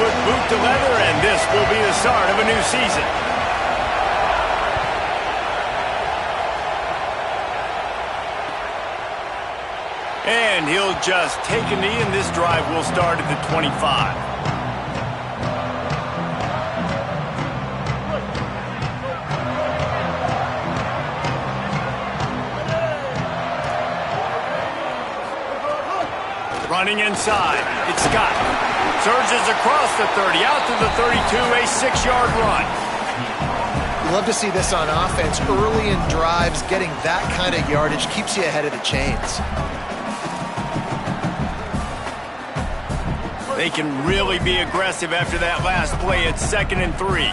put boot to leather, and this will be the start of a new season. And he'll just take a knee, and this drive will start at the 25. Running inside, it's Scott. Surges across the 30, out to the 32, a 6-yard run. You love to see this on offense. Early in drives, getting that kind of yardage keeps you ahead of the chains. They can really be aggressive after that last play. It's 2nd and 3.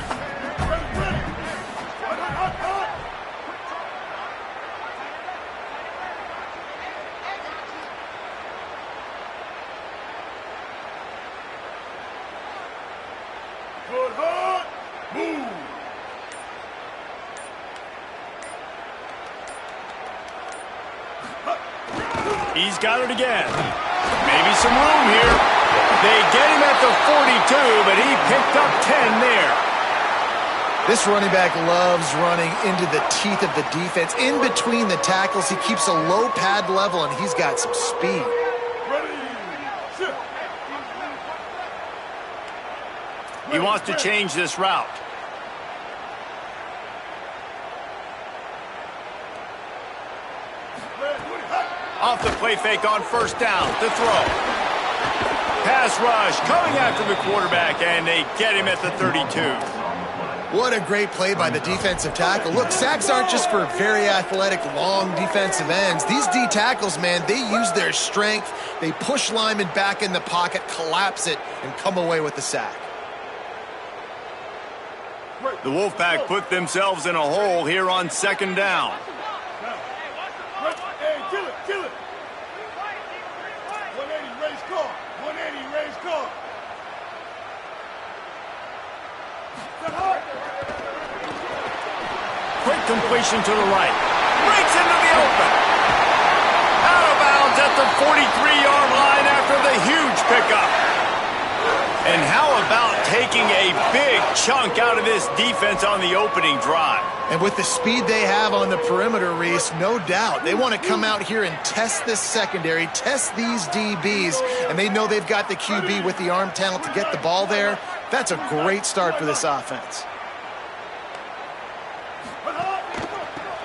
He's got it again. Maybe some room here. They get him at the 42, but he picked up 10 there. This running back loves running into the teeth of the defense. In between the tackles, he keeps a low pad level, and he's got some speed. He wants to change this route. Off the play fake on 1st down to throw. Pass rush coming after the quarterback, and they get him at the 32. What a great play by the defensive tackle. Look, sacks aren't just for very athletic, long defensive ends. These D tackles, man, they use their strength. They push linemen back in the pocket, collapse it, and come away with the sack. The Wolfpack put themselves in a hole here on 2nd down. Quick completion to the right. Breaks into the open. Out of bounds at the 43-yard line after the huge pickup. And how about taking a big chunk out of this defense on the opening drive? And with the speed they have on the perimeter, Reese, no doubt, they want to come out here and test this secondary, test these DBs, and they know they've got the QB with the arm talent to get the ball there. That's a great start for this offense.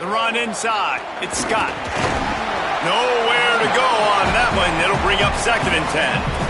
The run inside. It's Scott. Nowhere to go on that one. It'll bring up 2nd and 10.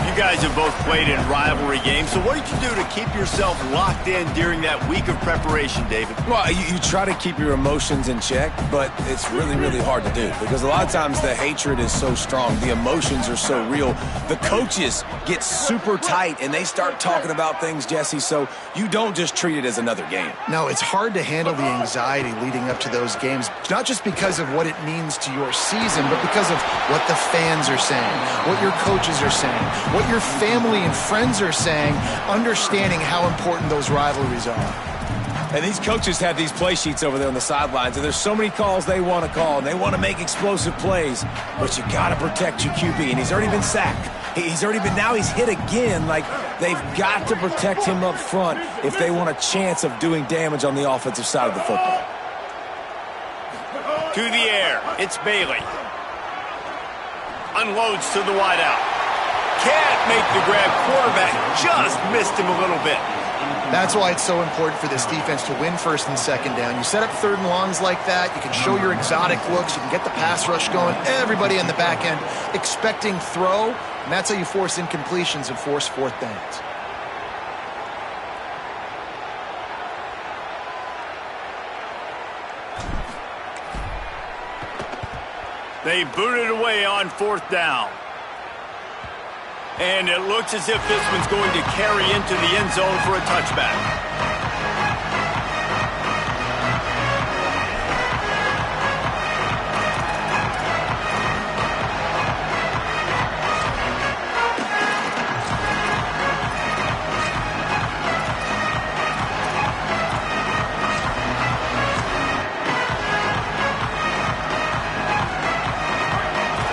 You guys have both played in rivalry games, so what did you do to keep yourself locked in during that week of preparation, David? Well, you try to keep your emotions in check, but it's really, really hard to do because a lot of times the hatred is so strong, the emotions are so real. The coaches get super tight, and they start talking about things, Jesse, so you don't just treat it as another game. No, it's hard to handle the anxiety leading up to those games, not just because of what it means to your season, but because of what the fans are saying, what your coaches are saying, what your family and friends are saying, understanding how important those rivalries are. And these coaches have these play sheets over there on the sidelines, and there's so many calls they want to call, and they want to make explosive plays, but you got to protect your QB, and he's already been sacked. Now he's hit again. Like, they've got to protect him up front if they want a chance of doing damage on the offensive side of the football. To the air, it's Bailey. Unloads to the wideout. Can't make the grab. Quarterback just missed him a little bit. That's why it's so important for this defense to win 1st and 2nd down. You set up 3rd and longs like that, you can show your exotic looks, you can get the pass rush going, everybody on the back end expecting throw, and that's how you force incompletions and force 4th downs. They booted away on 4th down. And it looks as if this one's going to carry into the end zone for a touchback.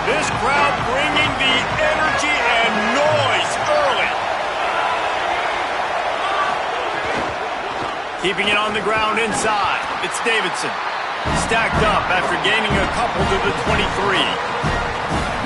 This crowd bringing the energy and noise early. Keeping it on the ground inside. It's Davidson. Stacked up after gaining a couple to the 23.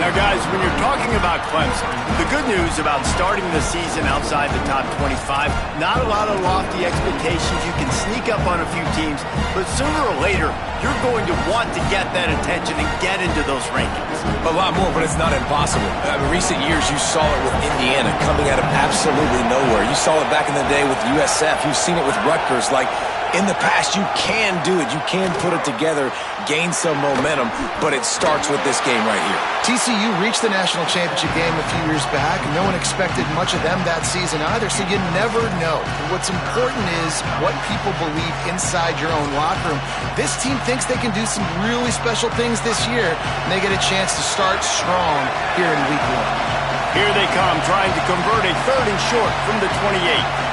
Now, guys, when you're talking about Clemson, the good news about starting the season outside the top 25, not a lot of lofty expectations. You can sneak up on a few teams, but sooner or later, you're going to want to get that attention and get into those rankings. A lot more, but it's not impossible. In recent years, you saw it with Indiana coming out of absolutely nowhere. You saw it back in the day with USF. You've seen it with Rutgers. Like, in the past, you can do it. You can put it together, gain some momentum, but it starts with this game right here. TCU reached the national championship game a few years back. No one expected much of them that season either, so you never know. What's important is what people believe inside your own locker room. This team thinks they can do some really special things this year, and they get a chance to start strong here in week 1. Here they come, trying to convert a 3rd and short from the 28.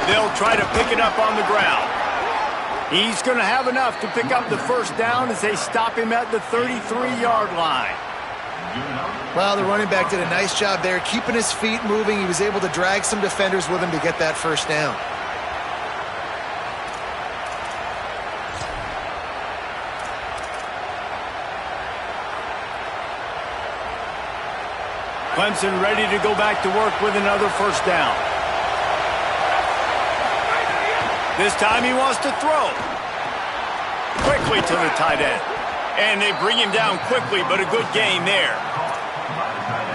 They'll try to pick it up on the ground. He's going to have enough to pick up the first down as they stop him at the 33-yard line. Well, the running back did a nice job there, keeping his feet moving. He was able to drag some defenders with him to get that first down. Clemson ready to go back to work with another first down. This time he wants to throw. Quickly to the tight end. And they bring him down quickly, but a good gain there.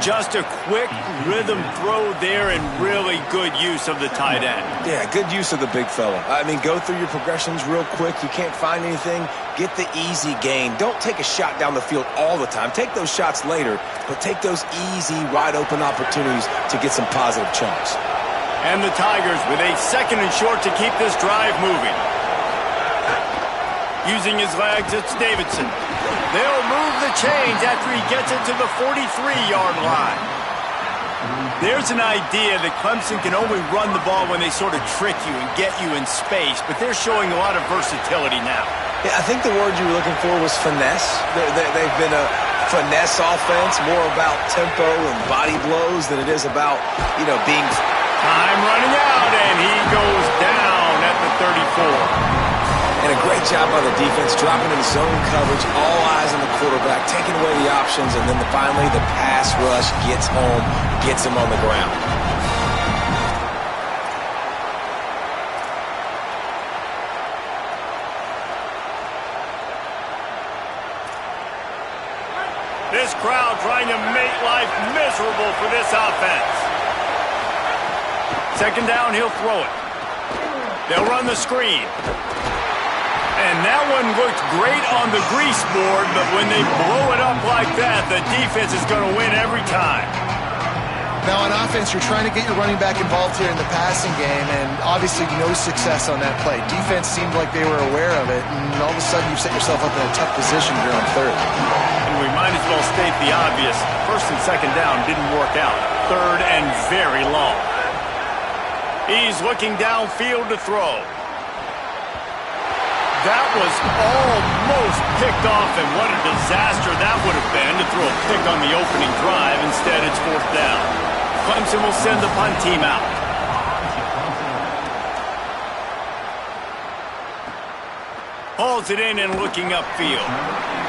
Just a quick rhythm throw there and really good use of the tight end. Yeah, good use of the big fella. I mean, go through your progressions real quick. You can't find anything. Get the easy gain. Don't take a shot down the field all the time. Take those shots later, but take those easy, wide-open opportunities to get some positive chunks. And the Tigers with a 2nd and short to keep this drive moving. Using his legs, it's Davidson. They'll move the chains after he gets it to the 43-yard line. There's an idea that Clemson can only run the ball when they sort of trick you and get you in space, but they're showing a lot of versatility now. Yeah, I think the word you were looking for was finesse. They've been a finesse offense, more about tempo and body blows than it is about, being... Time running out, and he goes down at the 34. And a great job by the defense, dropping in zone coverage, all eyes on the quarterback, taking away the options, and then finally the pass rush gets home, gets him on the ground. This crowd trying to make life miserable for this offense. 2nd down, he'll throw it. They'll run the screen. And that one looked great on the grease board, but when they blow it up like that, the defense is going to win every time. Now, on offense, you're trying to get your running back involved here in the passing game, and obviously no success on that play. Defense seemed like they were aware of it, and all of a sudden you've set yourself up in a tough position here on 3rd. And we might as well state the obvious. 1st and 2nd down didn't work out. 3rd and very long. He's looking downfield to throw. That was almost picked off, and what a disaster that would have been to throw a pick on the opening drive. Instead, it's 4th down. Clemson will send the punt team out. Hauls it in and looking upfield.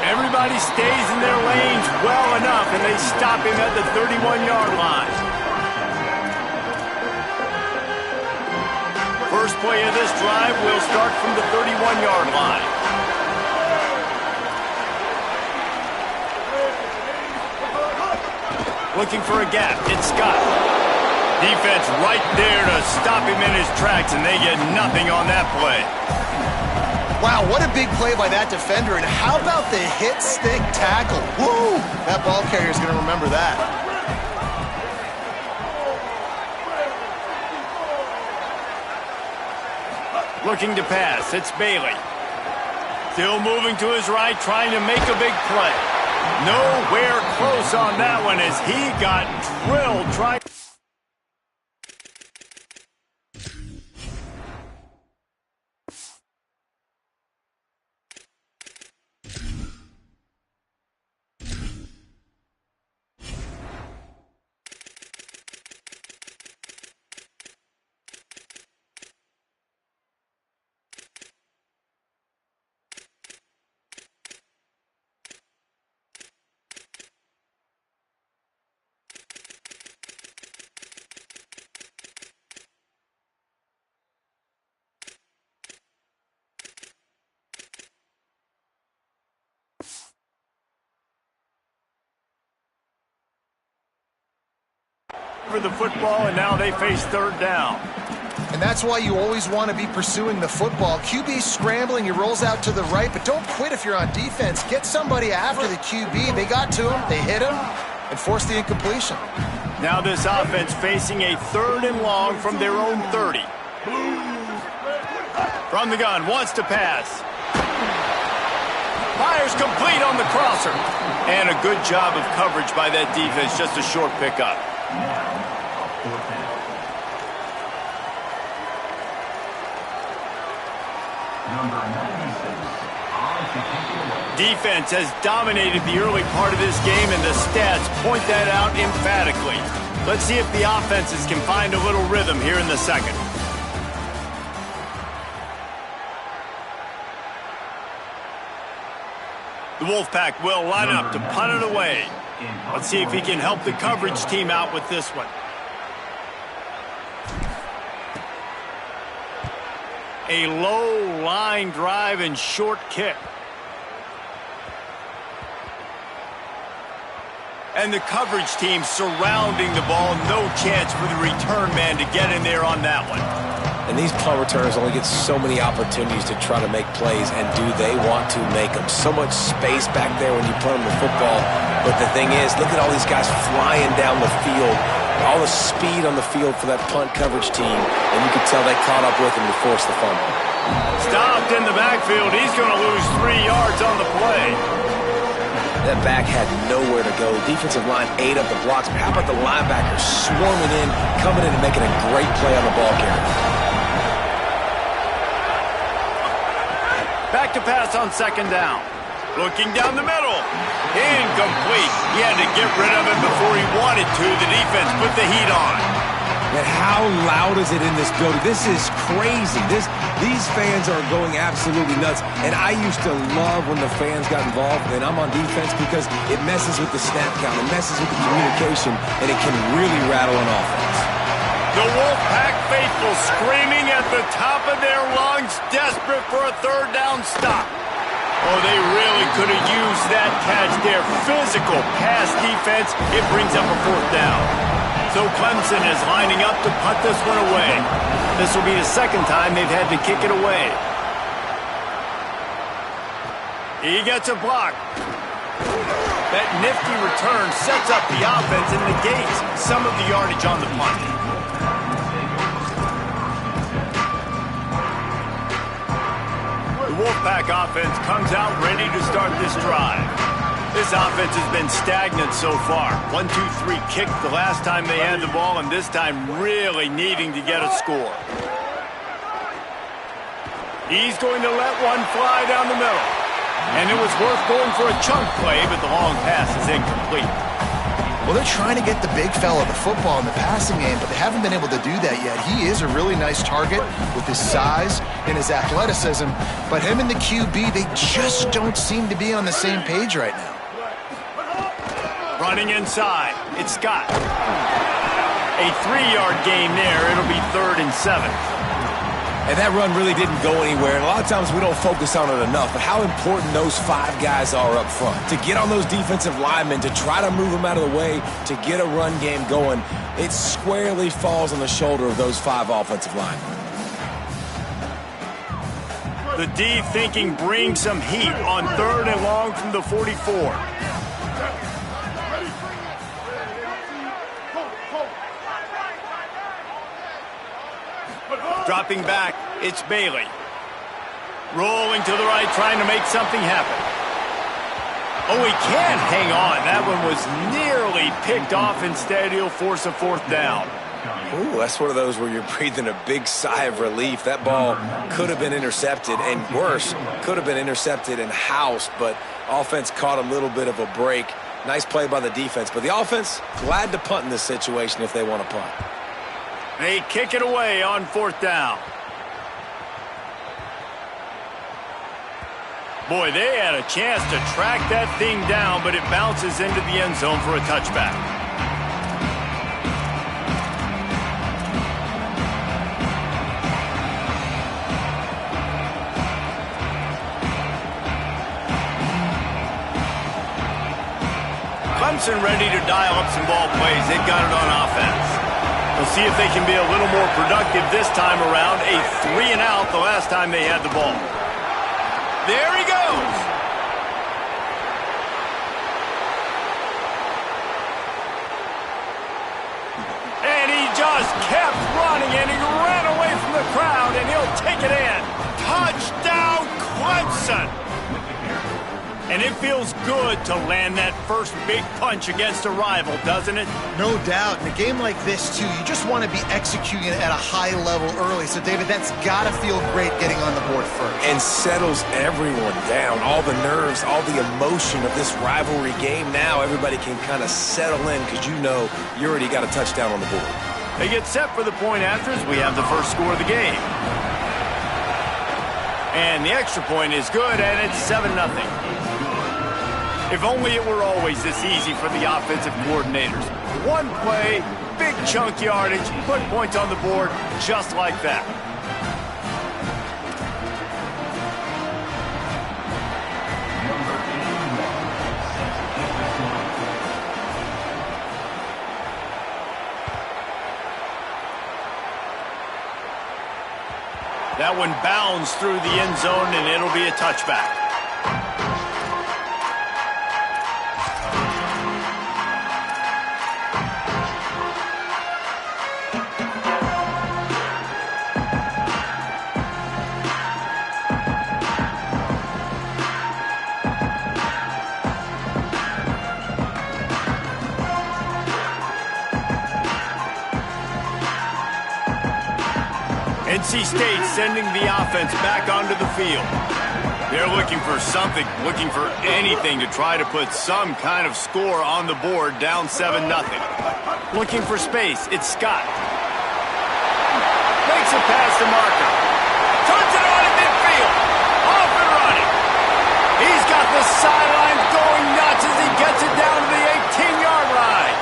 Everybody stays in their lanes well enough, and they stop him at the 31-yard line. First play of this drive will start from the 31-yard line. Looking for a gap. It's Scott. Defense right there to stop him in his tracks, and they get nothing on that play. Wow, what a big play by that defender. And how about the hit stick tackle? Woo! That ball carrier's going to remember that. Looking to pass. It's Bailey. Still moving to his right, trying to make a big play. Nowhere close on that one as he got drilled trying. recover the football, and now they face third down. And that's why you always want to be pursuing the football. QB's scrambling, he rolls out to the right, but don't quit if you're on defense. Get somebody after the QB. They got to him, they hit him, and forced the incompletion. Now this offense facing a 3rd and long from their own 30. From the gun, wants to pass. Fires complete on the crosser. And a good job of coverage by that defense, just a short pickup. Defense has dominated the early part of this game, and the stats point that out emphatically. Let's see if the offenses can find a little rhythm here in the second. The Wolfpack will line up to punt it away. Let's see if he can help the coverage team out with this one. A low line drive and short kick. And the coverage team surrounding the ball. No chance for the return man to get in there on that one. And these punt returners only get so many opportunities to try to make plays, and do they want to make them? So much space back there when you punt them the football. But the thing is, look at all these guys flying down the field. All the speed on the field for that punt coverage team. And you can tell they caught up with him to force the fumble. Stopped in the backfield. He's going to lose 3 yards on the play. That back had nowhere to go. Defensive line ate up the blocks. But how about the linebackers swarming in, coming in and making a great play on the ball carrier? Back to pass on 2nd down. Looking down the middle. Incomplete. He had to get rid of it before he wanted to. The defense put the heat on. And how loud is it in this building? This is crazy. These fans are going absolutely nuts. And I used to love when the fans got involved, and I'm on defense, because it messes with the snap count. It messes with the communication, and it can really rattle an offense. The Wolfpack faithful screaming at the top of their lungs, desperate for a 3rd down stop. Oh, they really could have used that catch there. Physical pass defense. It brings up a 4th down. So Clemson is lining up to punt this one away. This will be the 2nd time they've had to kick it away. He gets a block. That nifty return sets up the offense and negates some of the yardage on the punt. The Wolfpack offense comes out ready to start this drive. This offense has been stagnant so far. 1-2-3 kick the last time they had the ball, and this time really needing to get a score. He's going to let one fly down the middle. And it was worth going for a chunk play, but the long pass is incomplete. Well, they're trying to get the big fella the football in the passing game, but they haven't been able to do that yet. He is a really nice target with his size and his athleticism, but him and the QB, they just don't seem to be on the same page right now. Running inside, it's Scott. A 3-yard gain there. It'll be 3rd and 7. And that run really didn't go anywhere. And a lot of times we don't focus on it enough. But how important those 5 guys are up front. To get on those defensive linemen, to try to move them out of the way, to get a run game going, it squarely falls on the shoulder of those 5 offensive linemen. The D thinking bring some heat on 3rd and long from the 44. Dropping back, it's Bailey. Rolling to the right, trying to make something happen. Oh, he can't hang on. That one was nearly picked off. Instead, he'll force a 4th down. Ooh, that's one of those where you're breathing a big sigh of relief. That ball could have been intercepted, and worse, could have been intercepted and housed, but offense caught a little bit of a break. Nice play by the defense, but the offense glad to punt in this situation if they want to punt. They kick it away on 4th down. Boy, they had a chance to track that thing down, but it bounces into the end zone for a touchback. Clemson ready to dial up some ball plays. They've got it on offense. We'll see if they can be a little more productive this time around. A 3 and out the last time they had the ball. There he goes. And he just kept running, and he ran away from the crowd, and he'll take it in. Touchdown, Clemson. And it feels good to land that first big punch against a rival, doesn't it? No doubt. In a game like this, too, you just want to be executing it at a high level early. So, David, that's got to feel great getting on the board first. And settles everyone down. All the nerves, all the emotion of this rivalry game. Now everybody can kind of settle in because you know you already got a touchdown on the board. They get set for the point after as we have the first score of the game. And the extra point is good, and it's 7-0. If only it were always this easy for the offensive coordinators. One play, big chunk yardage, put points on the board just like that. That one bounds through the end zone, and it'll be a touchback. NC State sending the offense back onto the field. They're looking for something, looking for anything to try to put some kind of score on the board, down 7-0. Looking for space, it's Scott. Makes it past the marker. Turns it on at midfield. Off and running. He's got the sidelines going nuts as he gets it down to the 18-yard line.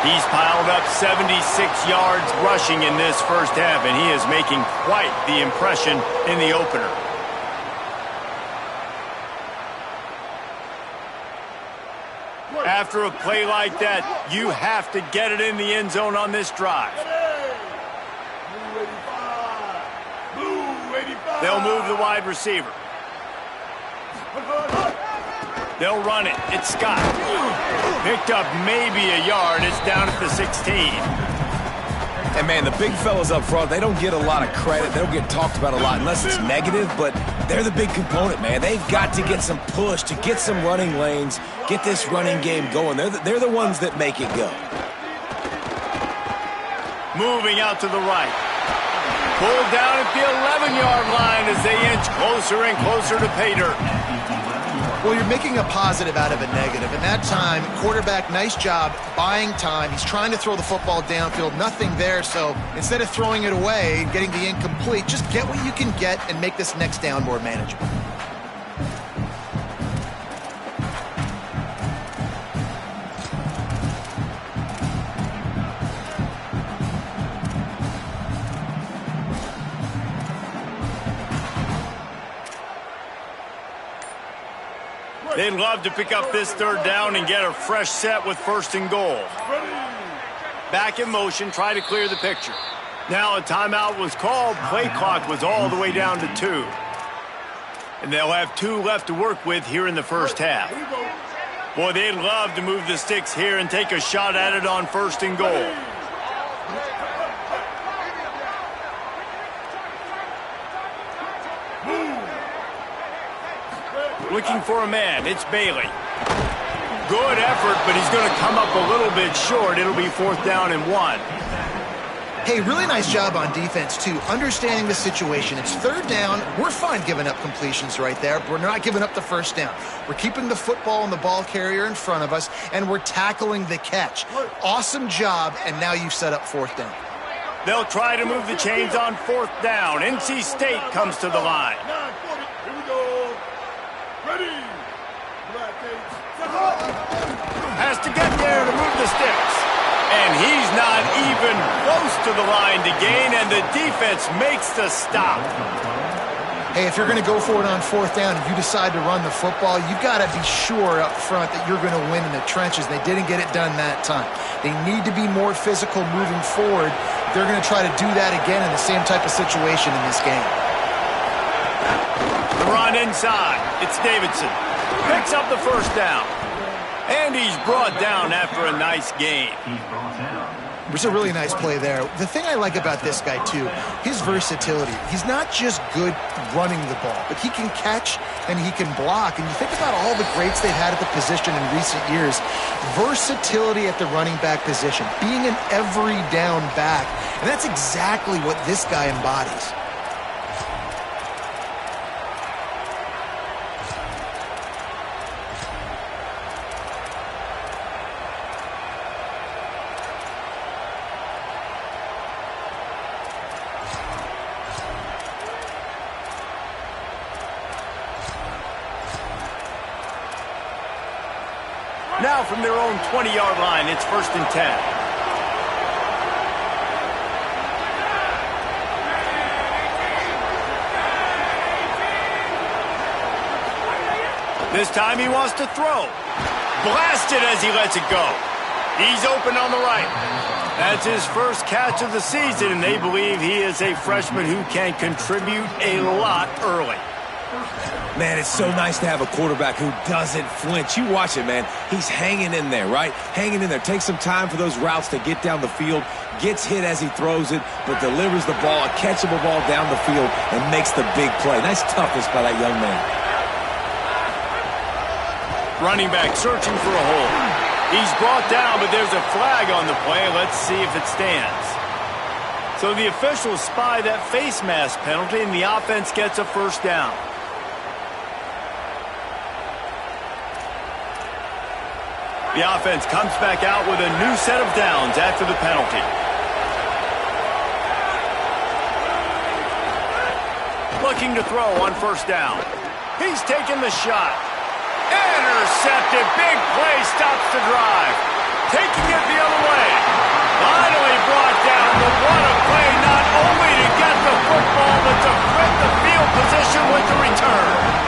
He's piled up 76 yards rushing in this first half, and he is making quite the impression in the opener. After a play like that, you have to get it in the end zone on this drive. They'll move the wide receiver. They'll run it. It's Scott. Picked up maybe a yard. It's down at the 16. And, man, the big fellas up front, they don't get a lot of credit. They don't get talked about a lot unless it's negative, but they're the big component, man. They've got to get some push, to get some running lanes, get this running game going. They're the ones that make it go. Moving out to the right. Pulled down at the 11-yard line as they inch closer and closer to pay dirt. Well, you're making a positive out of a negative. In that time, quarterback, nice job buying time. He's trying to throw the football downfield. Nothing there, so instead of throwing it away, getting the incomplete, just get what you can get and make this next down more manageable. They'd love to pick up this third down and get a fresh set with 1st and goal. Back in motion, try to clear the picture. Now a timeout was called. Play clock was all the way down to 2. And they'll have 2 left to work with here in the first half. Boy, they'd love to move the sticks here and take a shot at it on 1st and goal. Looking for a man. It's Bailey. Good effort, but he's going to come up a little bit short. It'll be 4th down and 1. Hey, really nice job on defense, too, understanding the situation. It's 3rd down. We're fine giving up completions right there. We're not giving up the 1st down. We're keeping the football and the ball carrier in front of us, and we're tackling the catch. Awesome job, and now you've set up 4th down. They'll try to move the chains on 4th down. NC State comes to the line. Has to get there to move the sticks. And he's not even close to the line to gain, and the defense makes the stop. Hey, if you're going to go for it on fourth down and you decide to run the football, you've got to be sure up front that you're going to win in the trenches. They didn't get it done that time. They need to be more physical moving forward. They're going to try to do that again in the same type of situation in this game. The run inside. It's Davidson. Picks up the first down. And he's brought down after a nice gain. It was a really nice play there. The thing I like about this guy, too, his versatility. He's not just good running the ball, but he can catch and he can block. And you think about all the greats they've had at the position in recent years. Versatility at the running back position, being an every down back. And that's exactly what this guy embodies. Now from their own 20-yard line, it's 1st and 10. This time he wants to throw. Blasted as he lets it go. He's open on the right. That's his first catch of the season, and they believe he is a freshman who can contribute a lot early. Man, it's so nice to have a quarterback who doesn't flinch. You watch it, man. He's hanging in there, right? Hanging in there. Takes some time for those routes to get down the field. Gets hit as he throws it, but delivers the ball, a catchable ball down the field, and makes the big play. Nice toughness by that young man. Running back searching for a hole. He's brought down, but there's a flag on the play. Let's see if it stands. So the officials spy that face mask penalty, and the offense gets a first down. The offense comes back out with a new set of downs after the penalty. Looking to throw on first down. He's taking the shot. Intercepted. Big play stops the drive. Taking it the other way. Finally brought down, but what a play, not only to get the football, but to flip the field position with the return.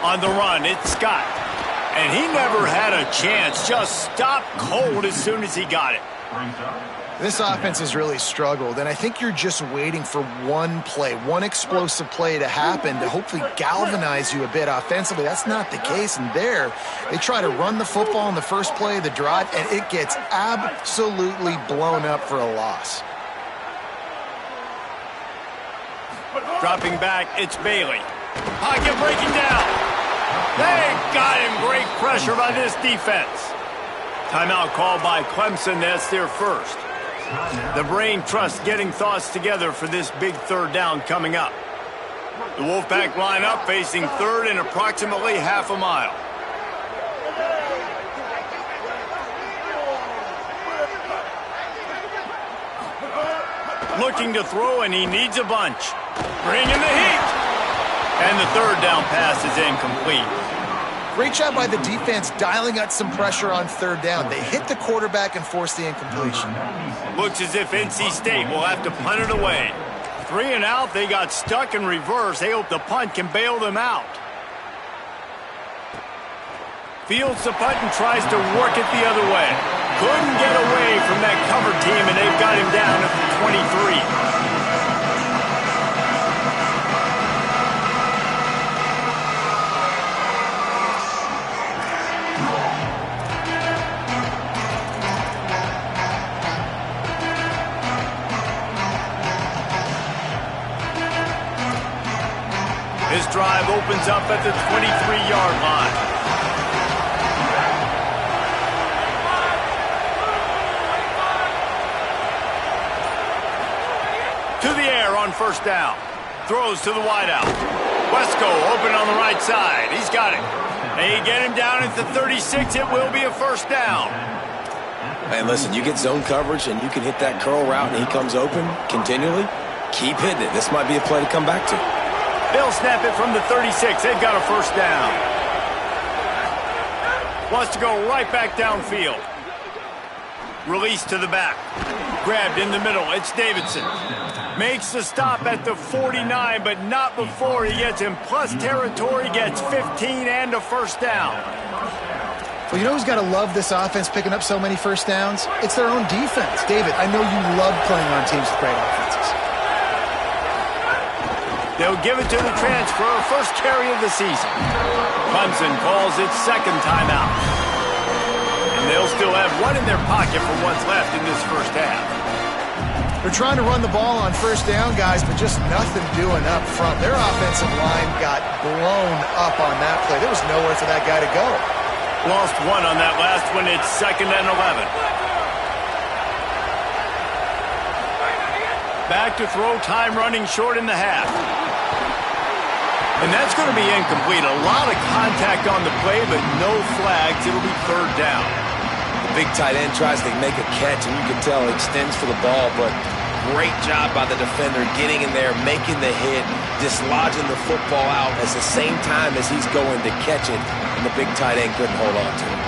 On the run, it's Scott. And he never had a chance. Just stopped cold as soon as he got it. This offense has really struggled, and I think you're just waiting for one play, one explosive play to happen to hopefully galvanize you a bit offensively. That's not the case, and there, they try to run the football in the first play of the drive, and it gets absolutely blown up for a loss. Dropping back, it's Bailey. Pocket breaking down. They got him. Great pressure by this defense. Timeout called by Clemson. That's their first. The brain trust getting thoughts together for this big third down coming up. The Wolfpack line up facing third and approximately half a mile. Looking to throw, and he needs a bunch. Bringing the heat. And the third down pass is incomplete. Great job by the defense dialing out some pressure on third down. They hit the quarterback and forced the incompletion. Looks as if NC State will have to punt it away. 3 and out, they got stuck in reverse. They hope the punt can bail them out. Fields the punt and tries to work it the other way. Couldn't get away from that cover team, and they've got him down at the 23. This drive opens up at the 23-yard line. To the air on first down. Throws to the wideout. Wesco open on the right side. He's got it. They get him down at the 36. It will be a first down. Man, listen, you get zone coverage and you can hit that curl route and he comes open continually. Keep hitting it. This might be a play to come back to. They'll snap it from the 36. They've got a first down. Wants to go right back downfield. Release to the back. Grabbed in the middle. It's Davidson. Makes the stop at the 49, but not before he gets in plus territory, gets 15 and a first down. Well, you know who's got to love this offense picking up so many first downs? It's their own defense. David, I know you love playing on teams with great offenses. They'll give it to the transfer, first carry of the season. Clemson calls its second timeout. And they'll still have one in their pocket for what's left in this first half. They're trying to run the ball on first down, guys, but just nothing doing up front. Their offensive line got blown up on that play. There was nowhere for that guy to go. Lost one on that last one. It's 2nd and 11. Back to throw, time running short in the half. And that's going to be incomplete. A lot of contact on the play, but no flags. It'll be 3rd down. The big tight end tries to make a catch, and you can tell he extends for the ball, but great job by the defender getting in there, making the hit, dislodging the football out at the same time as he's going to catch it, and the big tight end couldn't hold on to it.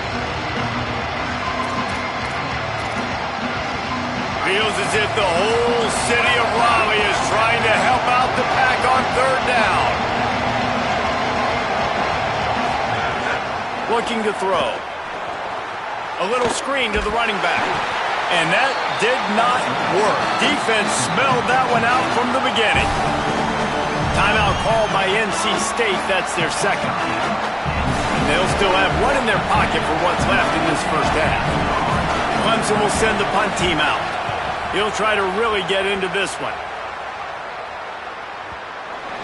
Feels as if the whole city of Raleigh is trying to help out the Pack on 3rd down. Looking to throw. A little screen to the running back. And that did not work. Defense smelled that one out from the beginning. Timeout called by NC State. That's their second. And they'll still have one in their pocket for what's left in this first half. Clemson will send the punt team out. He'll try to really get into this one.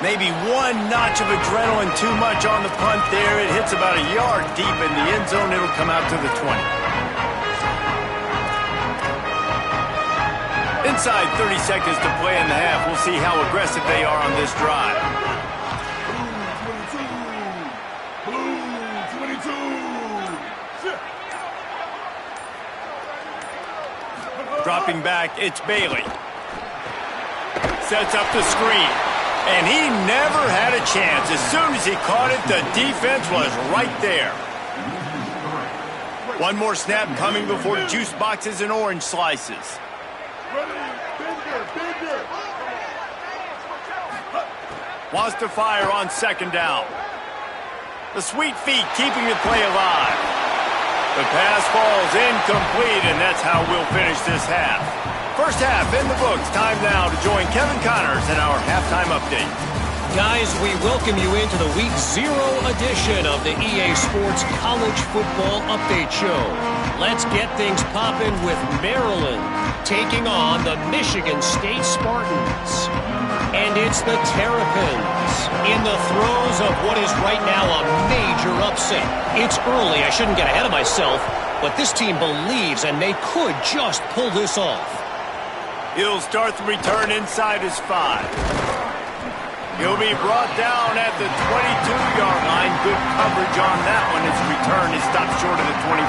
Maybe one notch of adrenaline too much on the punt there. It hits about a yard deep in the end zone. It'll come out to the 20. Inside 30 seconds to play in the half. We'll see how aggressive they are on this drive. Blue 22. Dropping back, it's Bailey. Sets up the screen. And he never had a chance. As soon as he caught it, the defense was right there. One more snap coming before juice boxes and orange slices. Wants to fire on 2nd down. The sweet feet keeping the play alive. The pass falls incomplete, and that's how we'll finish this half. First half in the books. Time now to join Kevin Connors in our halftime update. Guys, we welcome you into the Week 0 edition of the EA Sports College Football Update Show. Let's get things popping with Maryland taking on the Michigan State Spartans. And it's the Terrapins in the throes of what is right now a major upset. It's early, I shouldn't get ahead of myself, but this team believes and they could just pull this off. He'll start the return inside his 5. He'll be brought down at the 22-yard line. Good coverage on that one. His return is stopped short of the 25.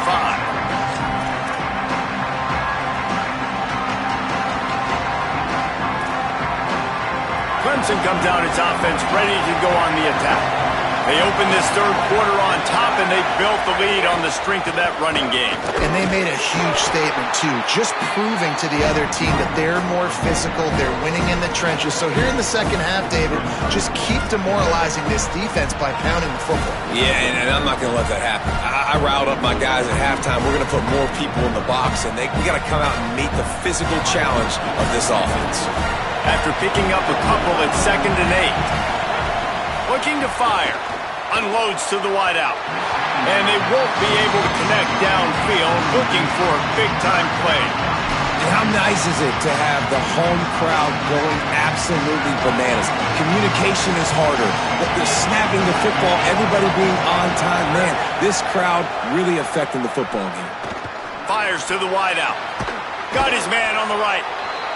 Clemson comes out its offense ready to go on the attack. They open this 3rd quarter on top, and they built the lead on the strength of that running game. And they made a huge statement, too, just proving to the other team that they're more physical, they're winning in the trenches. So here in the second half, David, just keep demoralizing this defense by pounding the football. Yeah, and I'm not going to let that happen. I riled up my guys at halftime. We're going to put more people in the box, and we got to come out and meet the physical challenge of this offense. After picking up a couple at 2nd and 8. Looking to fire. Unloads to the wideout. And they won't be able to connect downfield, looking for a big-time play. And how nice is it to have the home crowd going absolutely bananas? Communication is harder. But they're snapping the football, everybody being on time. Man, this crowd really affecting the football game. Fires to the wideout. Got his man on the right.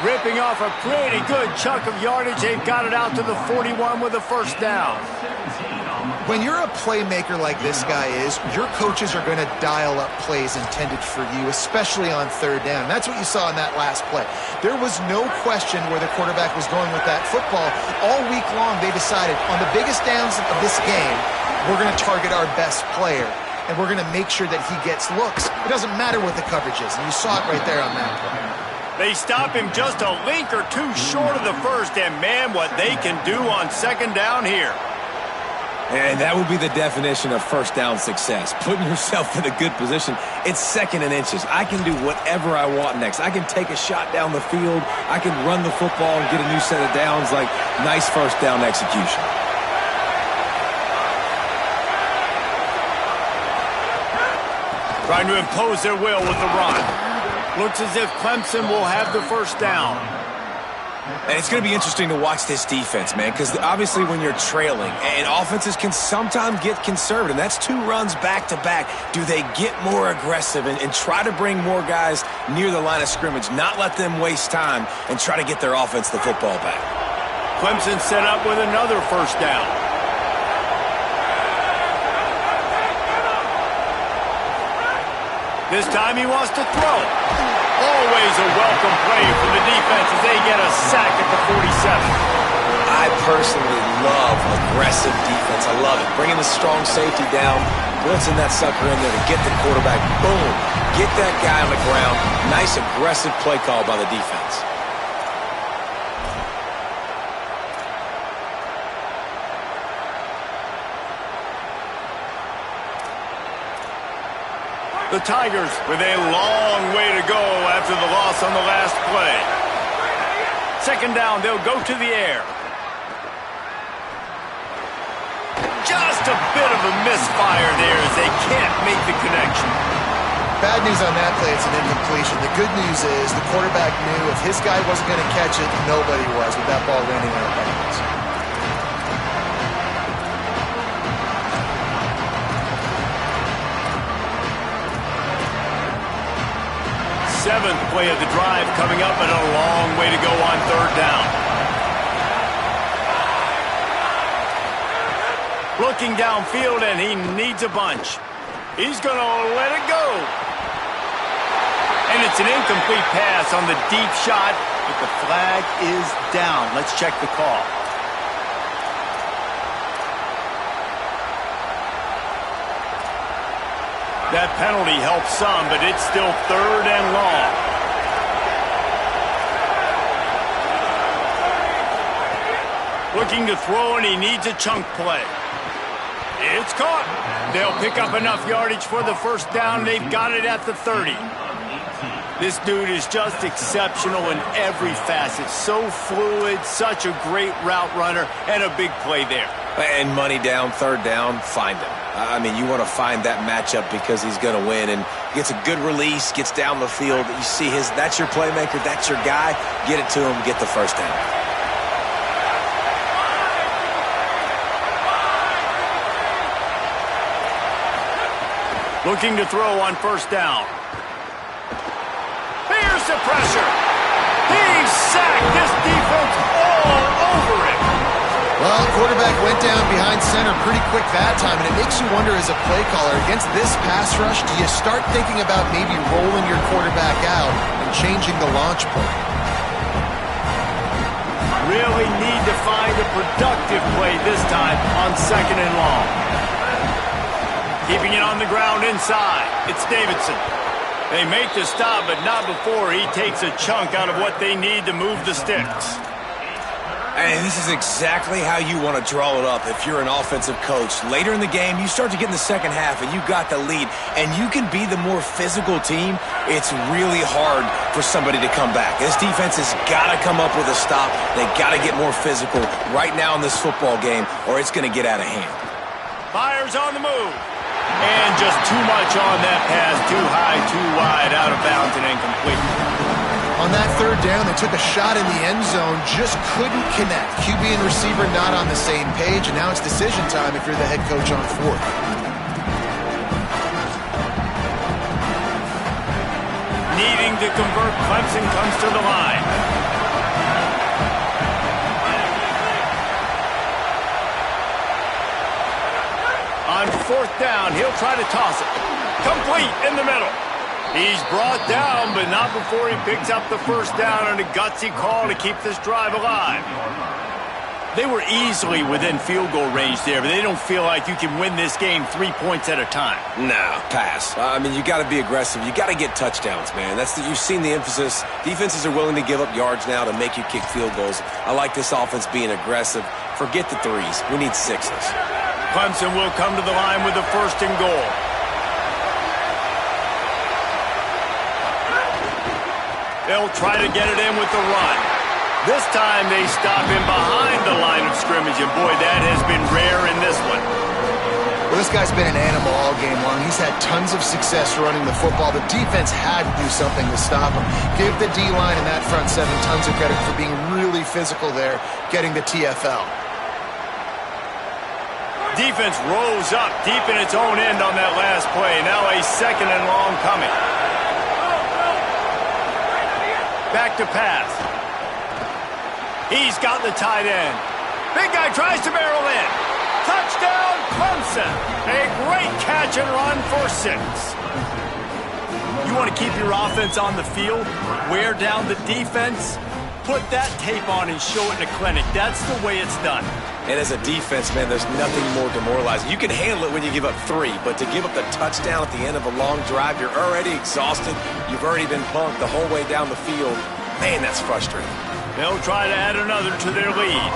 Ripping off a pretty good chunk of yardage. They've got it out to the 41 with a first down. When you're a playmaker like this guy is, your coaches are going to dial up plays intended for you, especially on 3rd down. That's what you saw in that last play. There was no question where the quarterback was going with that football. All week long, they decided on the biggest downs of this game, we're going to target our best player. and we're going to make sure that he gets looks. It doesn't matter what the coverage is, and you saw it right there on that play. They stop him just a link or two short of the first, and man, what they can do on second down here. And that would be the definition of first down success, putting yourself in a good position. It's second and inches. I can do whatever I want next. I can take a shot down the field. I can run the football and get a new set of downs. Like, nice first down execution. Trying to impose their will with the run. Looks as if Clemson will have the first down. And it's going to be interesting to watch this defense, man, because obviously when you're trailing, and offenses can sometimes get conservative. That's 2 runs back-to-back. Do they get more aggressive and try to bring more guys near the line of scrimmage, not let them waste time, and try to get their offense the football back? Clemson set up with another first down. This time he wants to throw. Always a welcome play from the defense as they get a sack at the 47. I personally love aggressive defense. I love it. Bringing the strong safety down, blitzing that sucker in there to get the quarterback. Boom. Get that guy on the ground. Nice aggressive play call by the defense. The Tigers with a long way to go after the loss on the last play. Second down, they'll go to the air. Just a bit of a misfire there as they can't make the connection. Bad news on that play, it's an incompletion. The good news is the quarterback knew if his guy wasn't going to catch it, nobody was with that ball landing out of bounds. Seventh play of the drive coming up and a long way to go on third down. Looking downfield and he needs a bunch. He's going to let it go. And it's an incomplete pass on the deep shot, but the flag is down. Let's check the call. That penalty helps some, but it's still third and long. Looking to throw, and he needs a chunk play. It's caught. They'll pick up enough yardage for the first down. They've got it at the 30. This dude is just exceptional in every facet. So fluid, such a great route runner, and a big play there. And money down, third down, find him. I mean, you want to find that matchup because he's going to win, and gets a good release, gets down the field. You see that's your playmaker, that's your guy. Get it to him, get the first down. Looking to throw on first down. Here's the pressure. He's sacked. This defense all over him. Well, quarterback went down behind center pretty quick that time, and it makes you wonder as a play caller, against this pass rush, do you start thinking about maybe rolling your quarterback out and changing the launch point? Really need to find a productive play this time on second and long. Keeping it on the ground inside. It's Davidson. They make the stop, but not before he takes a chunk out of what they need to move the sticks. And this is exactly how you want to draw it up if you're an offensive coach. Later in the game, you start to get in the second half, and you got the lead, and you can be the more physical team. It's really hard for somebody to come back. This defense has got to come up with a stop. They got to get more physical right now in this football game, or it's going to get out of hand. Fires on the move. And just too much on that pass. Too high, too wide, out of bounds, and incomplete. On that third down, they took a shot in the end zone, just couldn't connect. QB and receiver not on the same page, and now it's decision time if you're the head coach on fourth. Needing to convert, Clemson comes to the line. On fourth down, he'll try to toss it. Complete in the middle. He's brought down, but not before he picks up the first down, and a gutsy call to keep this drive alive. They were easily within field goal range there, but they don't feel like you can win this game 3 points at a time. No, pass. I mean, you got to be aggressive. You got to get touchdowns, man. You've seen the emphasis. Defenses are willing to give up yards now to make you kick field goals. I like this offense being aggressive. Forget the threes. We need sixes. Clemson will come to the line with the 1st and goal. They'll try to get it in with the run. This time they stop him behind the line of scrimmage, and boy, that has been rare in this one. Well, this guy's been an animal all game long. He's had tons of success running the football. The defense had to do something to stop him. Give the D-line and that front 7 tons of credit for being really physical there, getting the TFL. Defense rose up deep in its own end on that last play. Now a 2nd and long coming. Back to pass. He's got the tight end. Big guy tries to barrel in. Touchdown, Clemson. A great catch and run for 6. You want to keep your offense on the field, wear down the defense, put that tape on and show it in a clinic. That's the way it's done. And as a defense, man, there's nothing more demoralizing. You can handle it when you give up 3, but to give up the touchdown at the end of a long drive, you're already exhausted. You've already been punked the whole way down the field. Man, that's frustrating. They'll try to add another to their lead.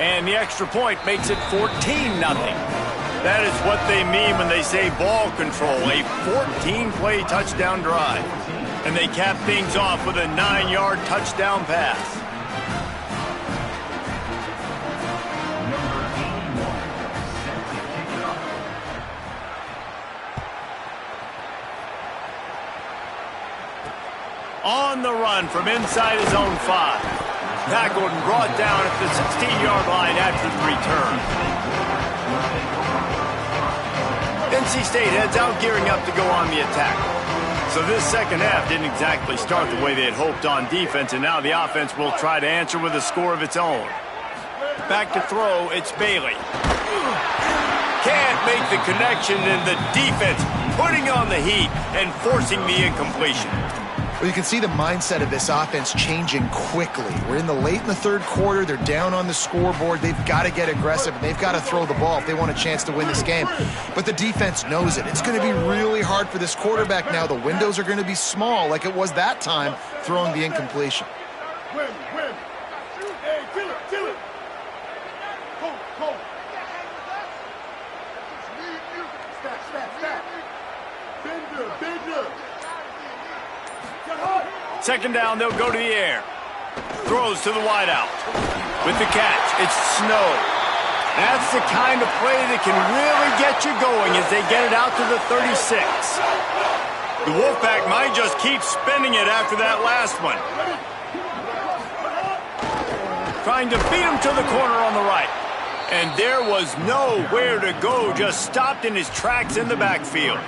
And the extra point makes it 14-0. That is what they mean when they say ball control, a 14-play touchdown drive. And they cap things off with a 9-yard touchdown pass. On the run from inside his own 5. Tackled and brought down at the 16-yard line after the return. NC State heads out gearing up to go on the attack. So this second half didn't exactly start the way they had hoped on defense, and now the offense will try to answer with a score of its own. Back to throw, it's Bailey. Can't make the connection, and the defense putting on the heat and forcing the incompletion. Well, you can see the mindset of this offense changing quickly. We're in the 3rd quarter. They're down on the scoreboard. They've got to get aggressive, and they've got to throw the ball if they want a chance to win this game. But the defense knows it. It's going to be really hard for this quarterback now. The windows are going to be small like it was that time throwing the incompletion. Second down, they'll go to the air. Throws to the wideout. With the catch, it's Snow. That's the kind of play that can really get you going as they get it out to the 36. The Wolfpack might just keep spinning it after that last one. Trying to beat him to the corner on the right. And there was nowhere to go, just stopped in his tracks in the backfield.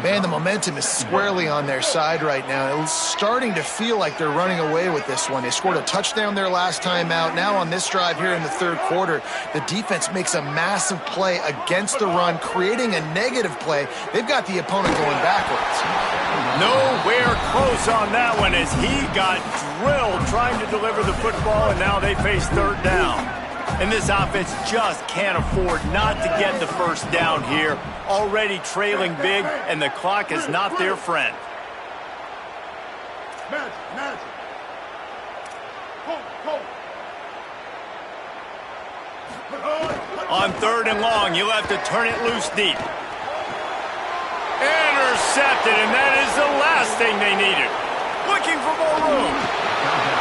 Man, the momentum is squarely on their side right now. It's starting to feel like they're running away with this one. They scored a touchdown their last time out. Now on this drive here in the 3rd quarter, the defense makes a massive play against the run, creating a negative play. They've got the opponent going backwards. Nowhere close on that one as he got drilled trying to deliver the football, and now they face 3rd down. And this offense just can't afford not to get the 1st down here. Already trailing big, and the clock is not their friend. On 3rd and long, you'll have to turn it loose deep. Intercepted, and that is the last thing they needed. Looking for more room.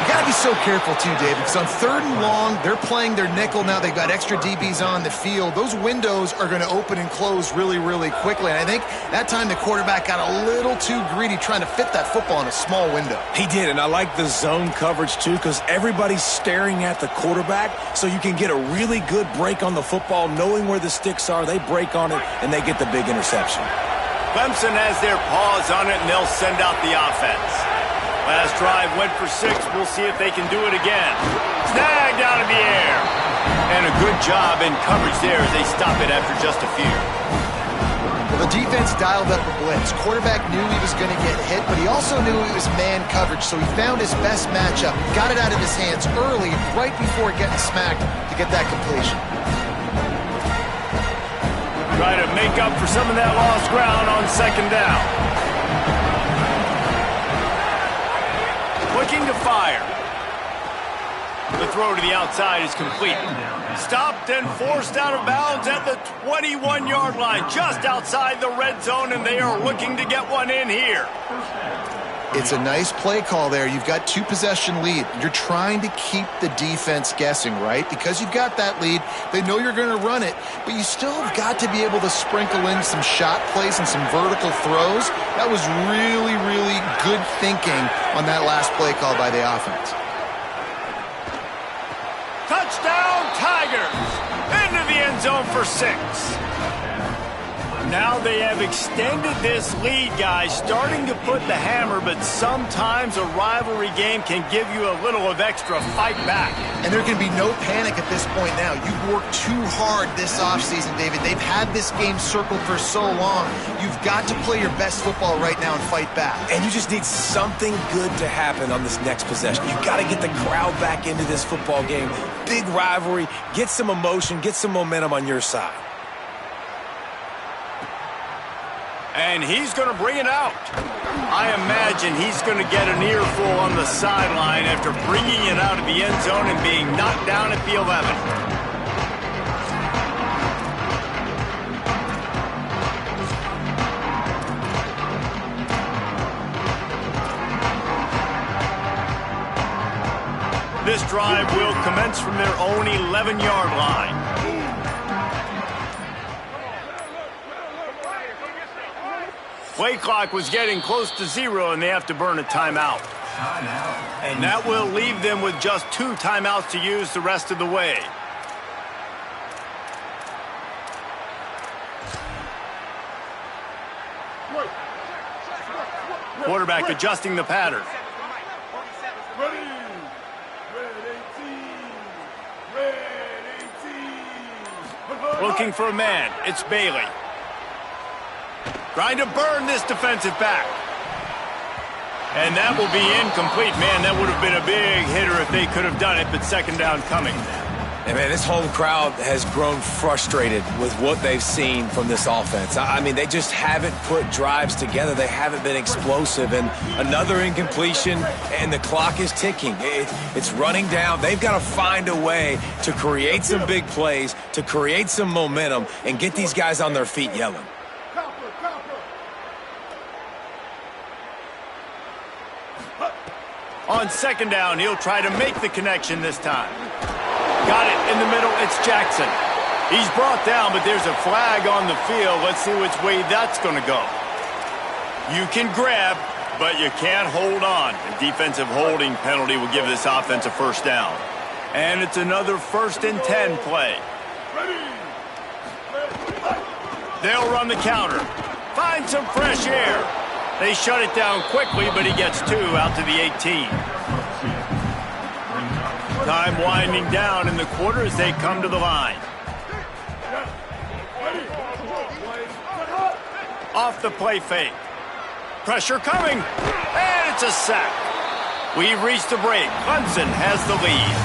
You got to be so careful, too, David, because on 3rd and long, they're playing their nickel now. They've got extra DBs on the field. Those windows are going to open and close really, really quickly. And I think that time the quarterback got a little too greedy trying to fit that football in a small window. He did, and I like the zone coverage, too, because everybody's staring at the quarterback, so you can get a really good break on the football, knowing where the sticks are. They break on it, and they get the big interception. Clemson has their paws on it, and they'll send out the offense. Last drive went for 6. We'll see if they can do it again. Snagged out of the air. And a good job in coverage there as they stop it after just a few. Well, the Defense dialed up the blitz. Quarterback knew he was going to get hit, but he also knew it was man coverage, so he found his best matchup, got it out of his hands early, right before getting smacked to get that completion. Try to make up for some of that lost ground on second down. Looking to fire. The throw to the outside is complete. Stopped and forced out of bounds at the 21-yard line, just outside the red zone, and they are looking to get one in here. It's a nice play call there. You've got 2-possession lead. You're trying to keep the defense guessing, right? Because you've got that lead, they know you're going to run it, but you still have got to be able to sprinkle in some shot plays and some vertical throws. That was really, really good thinking on that last play call by the offense. Touchdown, Tigers! Into the end zone for 6. Now they have extended this lead, guys, starting to put the hammer, but sometimes a rivalry game can give you a little of extra fight back. And there can be no panic at this point now. You've worked too hard this offseason, David. They've had this game circled for so long. You've got to play your best football right now and fight back. And you just need something good to happen on this next possession. You've got to get the crowd back into this football game. Big rivalry, get some emotion, get some momentum on your side. And he's going to bring it out. I imagine he's going to get an earful on the sideline after bringing it out of the end zone and being knocked down at the 11. This drive will commence from their own 11-yard line. Play clock was getting close to 0, and they have to burn a timeout. And that will leave them with just 2 timeouts to use the rest of the way. Quarterback adjusting the pattern. Looking for a man. It's Bailey. Trying to burn this defensive back. And that will be incomplete. Man, that would have been a big hitter if they could have done it, but second down coming. And man, this home crowd has grown frustrated with what they've seen from this offense. I mean, they just haven't put drives together. They haven't been explosive. And another incompletion, and the clock is ticking. It's running down. They've got to find a way to create some big plays, to create some momentum, and get these guys on their feet yelling. On second down, he'll try to make the connection this time. Got it in the middle. It's Jackson. He's brought down, but there's a flag on the field. Let's see which way that's going to go. You can grab, but you can't hold on. A defensive holding penalty will give this offense a first down. And it's another 1st and 10 play. They'll run the counter. Find some fresh air. They shut it down quickly, but he gets 2 out to the 18. Time winding down in the quarter as they come to the line. Off the play fake. Pressure coming. And it's a sack. We've reached the break. Clemson has the lead.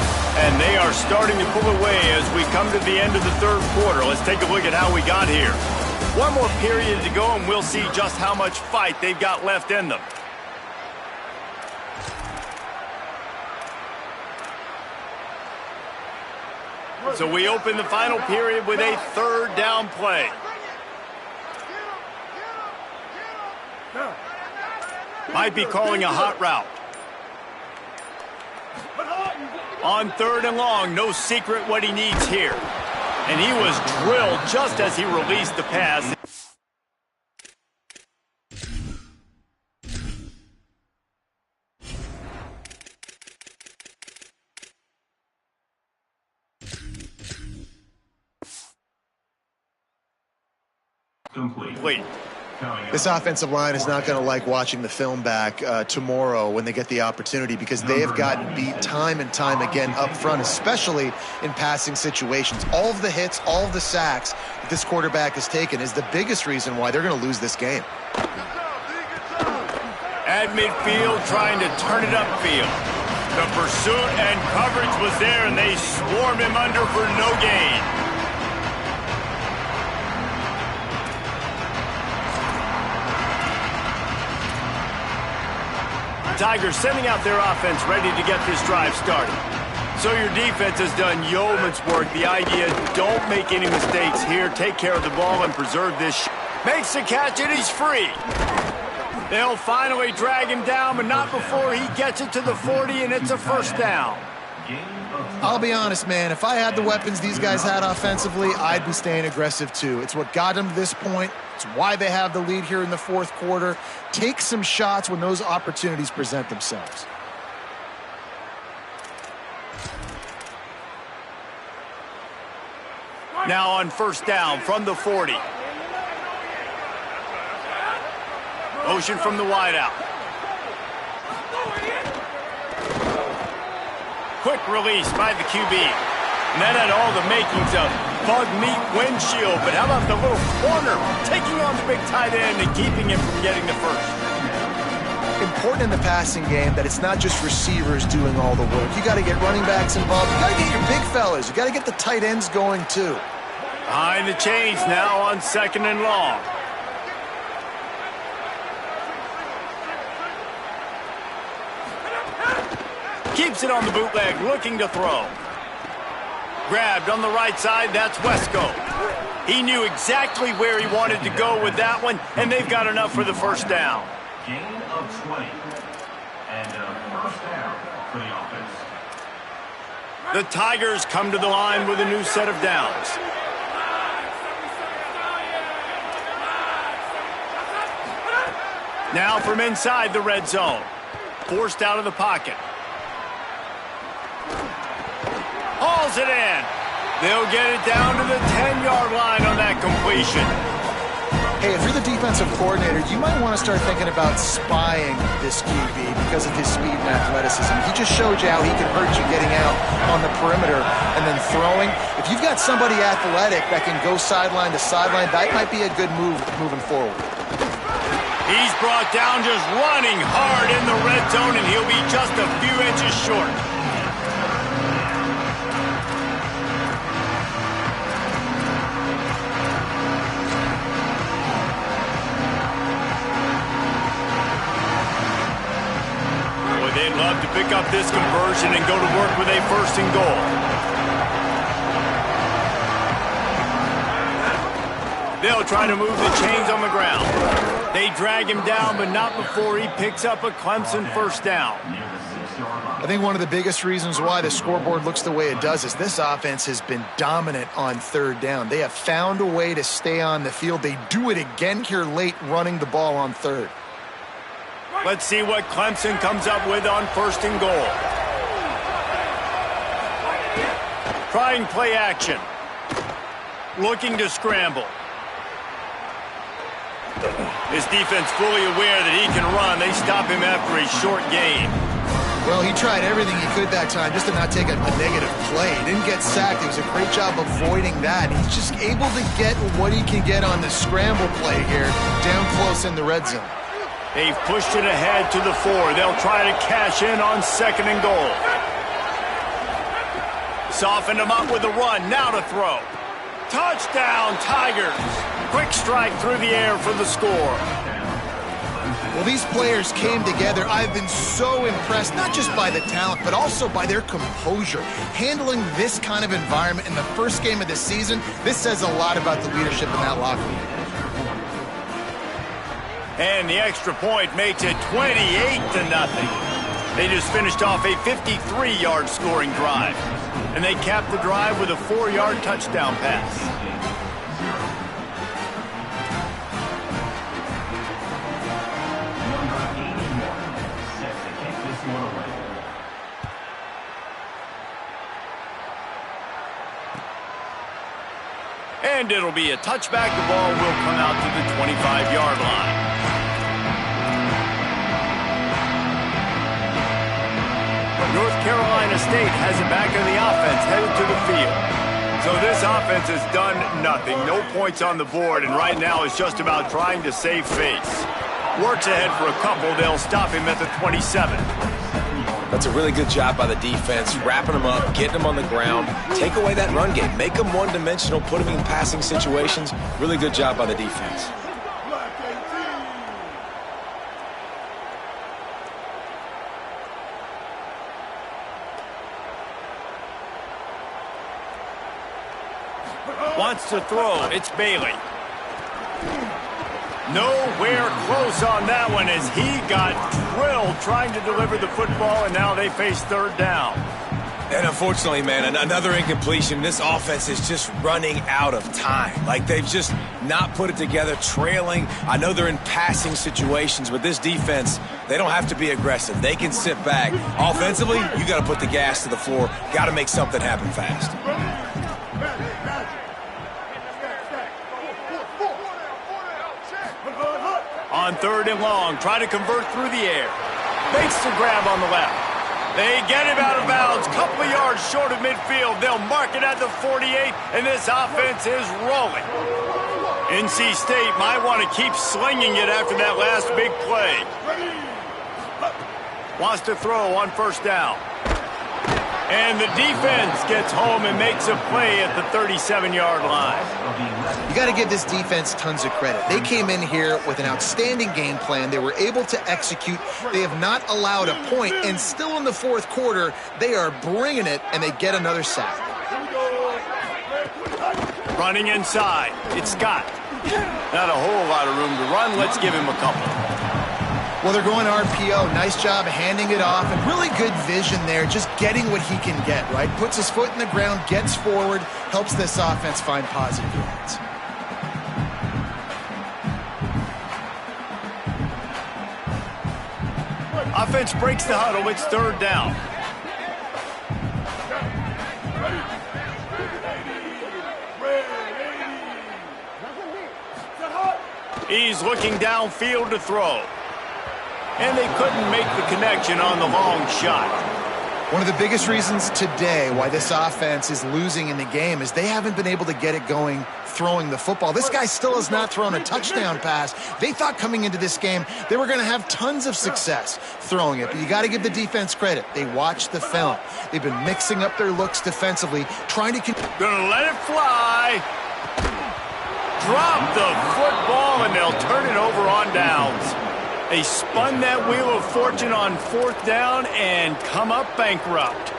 And they are starting to pull away as we come to the end of the third quarter. Let's take a look at how we got here. One more period to go, and we'll see just how much fight they've got left in them. So we open the final period with a 3rd down play. Might be calling a hot route. On 3rd and long, no secret what he needs here. And he was drilled just as he released the pass. Complete. This offensive line is not going to like watching the film back tomorrow when they get the opportunity, because they have gotten beat time and time again up front, especially in passing situations. All of the hits, all of the sacks that this quarterback has taken is the biggest reason why they're going to lose this game. At midfield, trying to turn it upfield. The pursuit and coverage was there, and they swarmed him under for no gain. Tigers sending out their offense ready to get this drive started. So your defense has done yeoman's work. The idea, don't make any mistakes here. Take care of the ball and preserve this. Makes the catch, and he's free. They'll finally drag him down, but not before he gets it to the 40, and it's a first down. I'll be honest, man. If I had the weapons these guys had offensively, I'd be staying aggressive too. It's what got them to this point. It's why they have the lead here in the fourth quarter. Take some shots when those opportunities present themselves. Now on first down from the 40. Motion from the wideout. Quick release by the QB. And that had all the makings of bug meat windshield. But how about the little corner taking on the big tight end and keeping him from getting the first? Important in the passing game that it's not just receivers doing all the work. You got to get running backs involved. You got to get your big fellas. You got to get the tight ends going too. Behind the chains now on second and long. Keeps it on the bootleg, looking to throw. Grabbed on the right side, that's Wesco. He knew exactly where he wanted to go with that one, and they've got enough for the first down. Gain of 20. And a first down for the offense. The Tigers come to the line with a new set of downs. Now from inside the red zone. Forced out of the pocket. Hauls it in. They'll get it down to the 10-yard line on that completion. Hey, if you're the defensive coordinator, you might want to start thinking about spying this QB because of his speed and athleticism. He just showed you how he can hurt you getting out on the perimeter and then throwing. If you've got somebody athletic that can go sideline to sideline, that might be a good move moving forward. He's brought down just running hard in the red zone, and he'll be just a few inches short. They'd love to pick up this conversion and go to work with a first and goal. They'll try to move the chains on the ground. They drag him down, but not before he picks up a Clemson first down. I think one of the biggest reasons why the scoreboard looks the way it does is this offense has been dominant on third down. They have found a way to stay on the field. They do it again here late, running the ball on third. Let's see what Clemson comes up with on first and goal. Trying play action. Looking to scramble. His defense fully aware that he can run. They stop him after a short gain. Well, he tried everything he could that time just to not take a negative play. He didn't get sacked. It was a great job avoiding that. He's just able to get what he can get on the scramble play here, down close in the red zone. They've pushed it ahead to the 4. They'll try to cash in on second and goal. Softened him up with a run. Now to throw. Touchdown, Tigers. Quick strike through the air for the score. Well, these players came together. I've been so impressed, not just by the talent, but also by their composure. Handling this kind of environment in the first game of the season, this says a lot about the leadership in that locker room. And the extra point makes it 28-0. They just finished off a 53-yard scoring drive. And they capped the drive with a 4-yard touchdown pass. And it'll be a touchback. The ball will come out to the 25-yard line. State has it back in the offense, headed to the field. So this offense has done nothing. No points on the board, and right now it's just about trying to save face. Works ahead for a couple. They'll stop him at the 27. That's a really good job by the defense, wrapping them up, getting them on the ground, take away that run game, make them one-dimensional, put them in passing situations. Really good job by the defense. Wants to throw. It's Bailey. Nowhere close on that one as he got drilled trying to deliver the football, and now they face third down. And unfortunately, man, another incompletion. This offense is just running out of time. Like, they've just not put it together, trailing. I know they're in passing situations, but this defense, they don't have to be aggressive. They can sit back. Offensively, you got to put the gas to the floor. Got to make something happen fast. On third and long, try to convert through the air. Bates to grab on the left. They get him out of bounds, couple of yards short of midfield. They'll mark it at the 48, and this offense is rolling. NC State might want to keep slinging it after that last big play. Wants to throw on first down. And the defense gets home and makes a play at the 37-yard line. You got to give this defense tons of credit. They came in here with an outstanding game plan. They were able to execute. They have not allowed a point, and still in the fourth quarter, they are bringing it, and they get another sack. Running inside, it's Scott. Not a whole lot of room to run. Let's give him a couple. Well, they're going RPO. Nice job handing it off, and really good vision there, just getting what he can get, right? Puts his foot in the ground, gets forward, helps this offense find positive yards. Offense breaks the huddle. It's third down. He's looking downfield to throw. And they couldn't make the connection on the long shot. One of the biggest reasons today why this offense is losing in the game is they haven't been able to get it going throwing the football. This guy still has not thrown a touchdown pass. They thought coming into this game they were going to have tons of success throwing it, but you got to give the defense credit. They watched the film. They've been mixing up their looks defensively, trying to... Gonna let it fly. Drop the football, and they'll turn it over on downs. They spun that wheel of fortune on fourth down and come up bankrupt.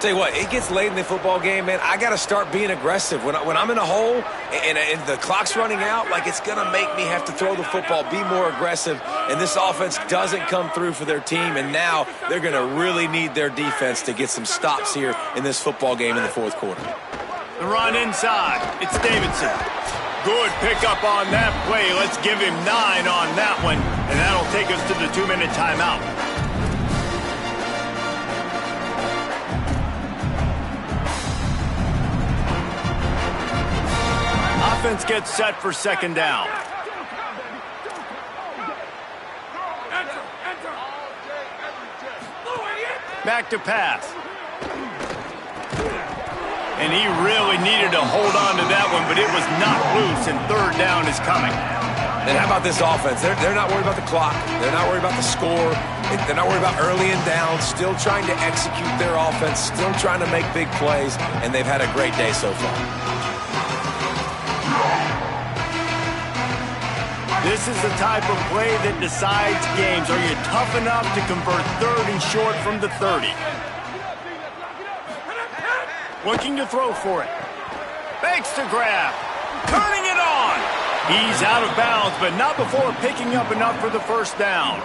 Tell you what, it gets late in the football game, man. I got to start being aggressive. When I'm in a hole and the clock's running out, like, it's going to make me have to throw the football, be more aggressive. And this offense doesn't come through for their team, and now they're going to really need their defense to get some stops here in this football game in the fourth quarter. The run inside. It's Davidson. Good pickup on that play. Let's give him 9 on that one, and that'll take us to the 2-minute timeout. Offense gets set for second down. Back to pass. And he really needed to hold on to that one, but it was not loose, and third down is coming. And how about this offense? They're not worried about the clock. They're not worried about the score. They're not worried about early and down. Still trying to execute their offense. Still trying to make big plays, and they've had a great day so far. This is the type of play that decides games. Are you tough enough to convert third and short from the 30? Looking to throw for it. Fakes to grab. Turning it on. He's out of bounds, but not before picking up enough for the first down.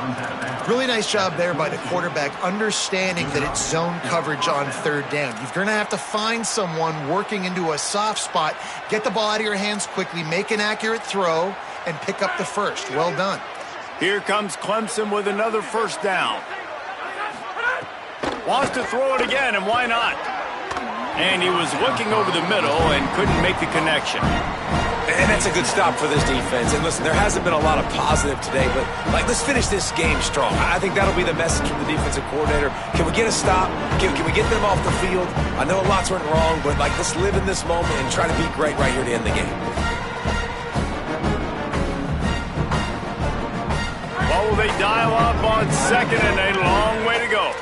Really nice job there by the quarterback, understanding that it's zone coverage on third down. You're going to have to find someone working into a soft spot, get the ball out of your hands quickly, make an accurate throw, and pick up the first. Well done. Here comes Clemson with another first down. Wants to throw it again, and why not? And he was looking over the middle and couldn't make the connection. And that's a good stop for this defense. And listen, there hasn't been a lot of positive today, but let's finish this game strong. I think that'll be the message from the defensive coordinator. Can we get a stop? Can we get them off the field? I know lots went wrong, but let's live in this moment and try to be great right here to end the game. What will they dial up on second and a long way to go?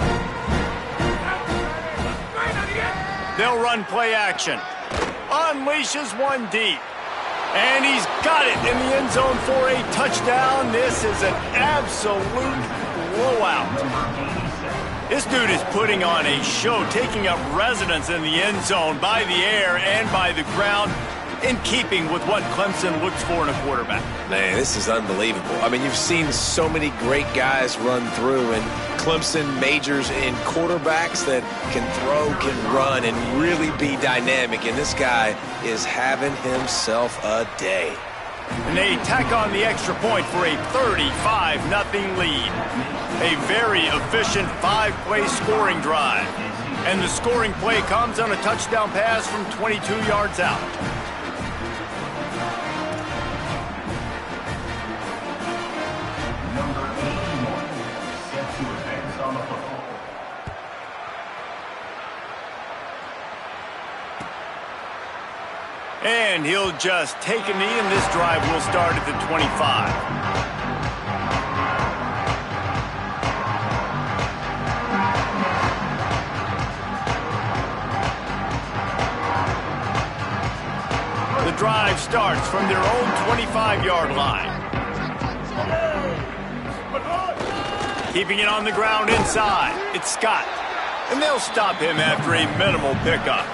They'll run play action. Unleashes one deep. And he's got it in the end zone for a touchdown. This is an absolute blowout. This dude is putting on a show, taking up residence in the end zone by the air and by the ground, in keeping with what Clemson looks for in a quarterback. Man, this is unbelievable. I mean, you've seen so many great guys run through, and Clemson majors in quarterbacks that can throw, can run, and really be dynamic. And this guy is having himself a day. And they tack on the extra point for a 35-0 lead. A very efficient 5-play scoring drive. And the scoring play comes on a touchdown pass from 22 yards out. And he'll just take a knee, and this drive will start at the 25. The drive starts from their own 25-yard line. Keeping it on the ground inside, it's Scott. And they'll stop him after a minimal pickup.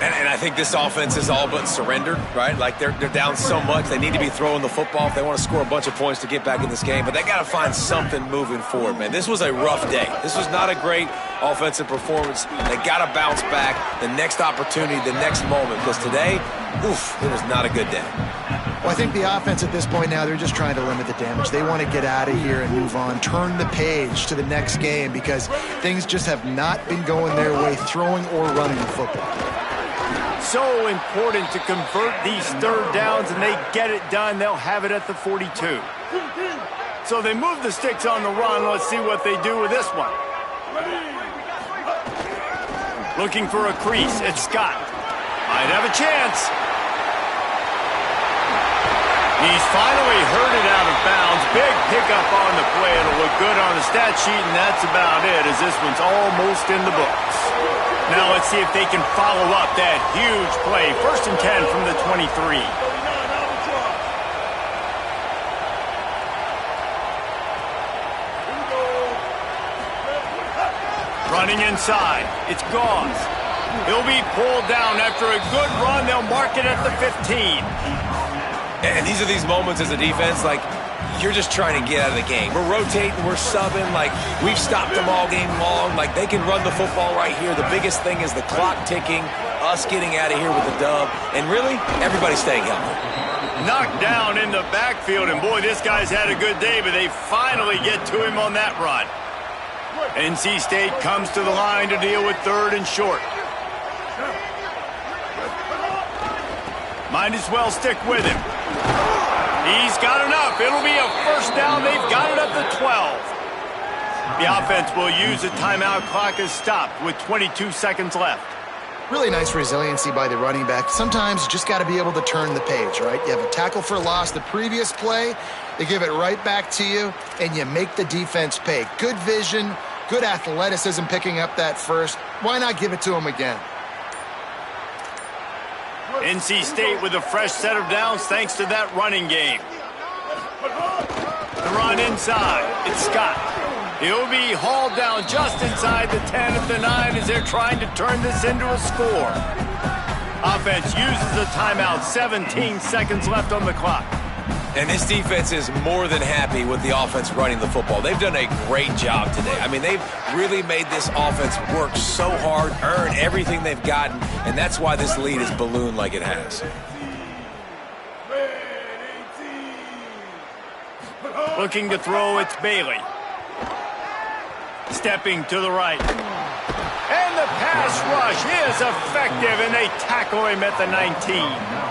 And I think this offense is all but surrendered, right? Like they're down so much. They need to be throwing the football if they want to score a bunch of points to get back in this game. But they got to find something moving forward, man. This was a rough day. This was not a great offensive performance. They got to bounce back the next opportunity, the next moment. Because today, it was not a good day. Well, I think the offense at this point now, they're just trying to limit the damage. They want to get out of here and move on, turn the page to the next game because things just have not been going their way, throwing or running the football. So important to convert these third downs, and they get it done. They'll have it at the 42. So they move the sticks on the run. Let's see what they do with this one. Looking for a crease. It's Scott. Might have a chance. He's finally hurt it out of bounds. Big pickup on the play. It'll look good on the stat sheet, and that's about it, as this one's almost in the books. Now let's see if they can follow up that huge play. 1st and 10 from the 23. Running inside. It's Gauze. He'll be pulled down after a good run. They'll mark it at the 15. And these are these moments as a defense, like, you're just trying to get out of the game. We're rotating, we're subbing, like, we've stopped them all game long. Like, they can run the football right here. The biggest thing is the clock ticking, us getting out of here with the dub, and really, everybody staying healthy. Knocked down in the backfield, and boy, this guy's had a good day, but they finally get to him on that run. NC State comes to the line to deal with 3rd and short. Might as well stick with him. He's got enough. It'll be a 1st down. They've got it at the 12. The offense will use the timeout. Clock is stopped with 22 seconds left. Really nice resiliency by the running back. Sometimes you just got to be able to turn the page, right? You have a tackle for loss the previous play. They give it right back to you, and you make the defense pay. Good vision, good athleticism picking up that first. Why not give it to him again? NC State with a fresh set of downs thanks to that running game. The run inside. It's Scott. He'll be hauled down just inside the 10 at the 9 as they're trying to turn this into a score. Offense uses the timeout. 17 seconds left on the clock. And this defense is more than happy with the offense running the football. They've done a great job today. I mean, they've really made this offense work so hard, earn everything they've gotten, and that's why this lead is ballooned like it has. Looking to throw, it's Bailey. Stepping to the right. And the pass rush is effective, and they tackle him at the 19.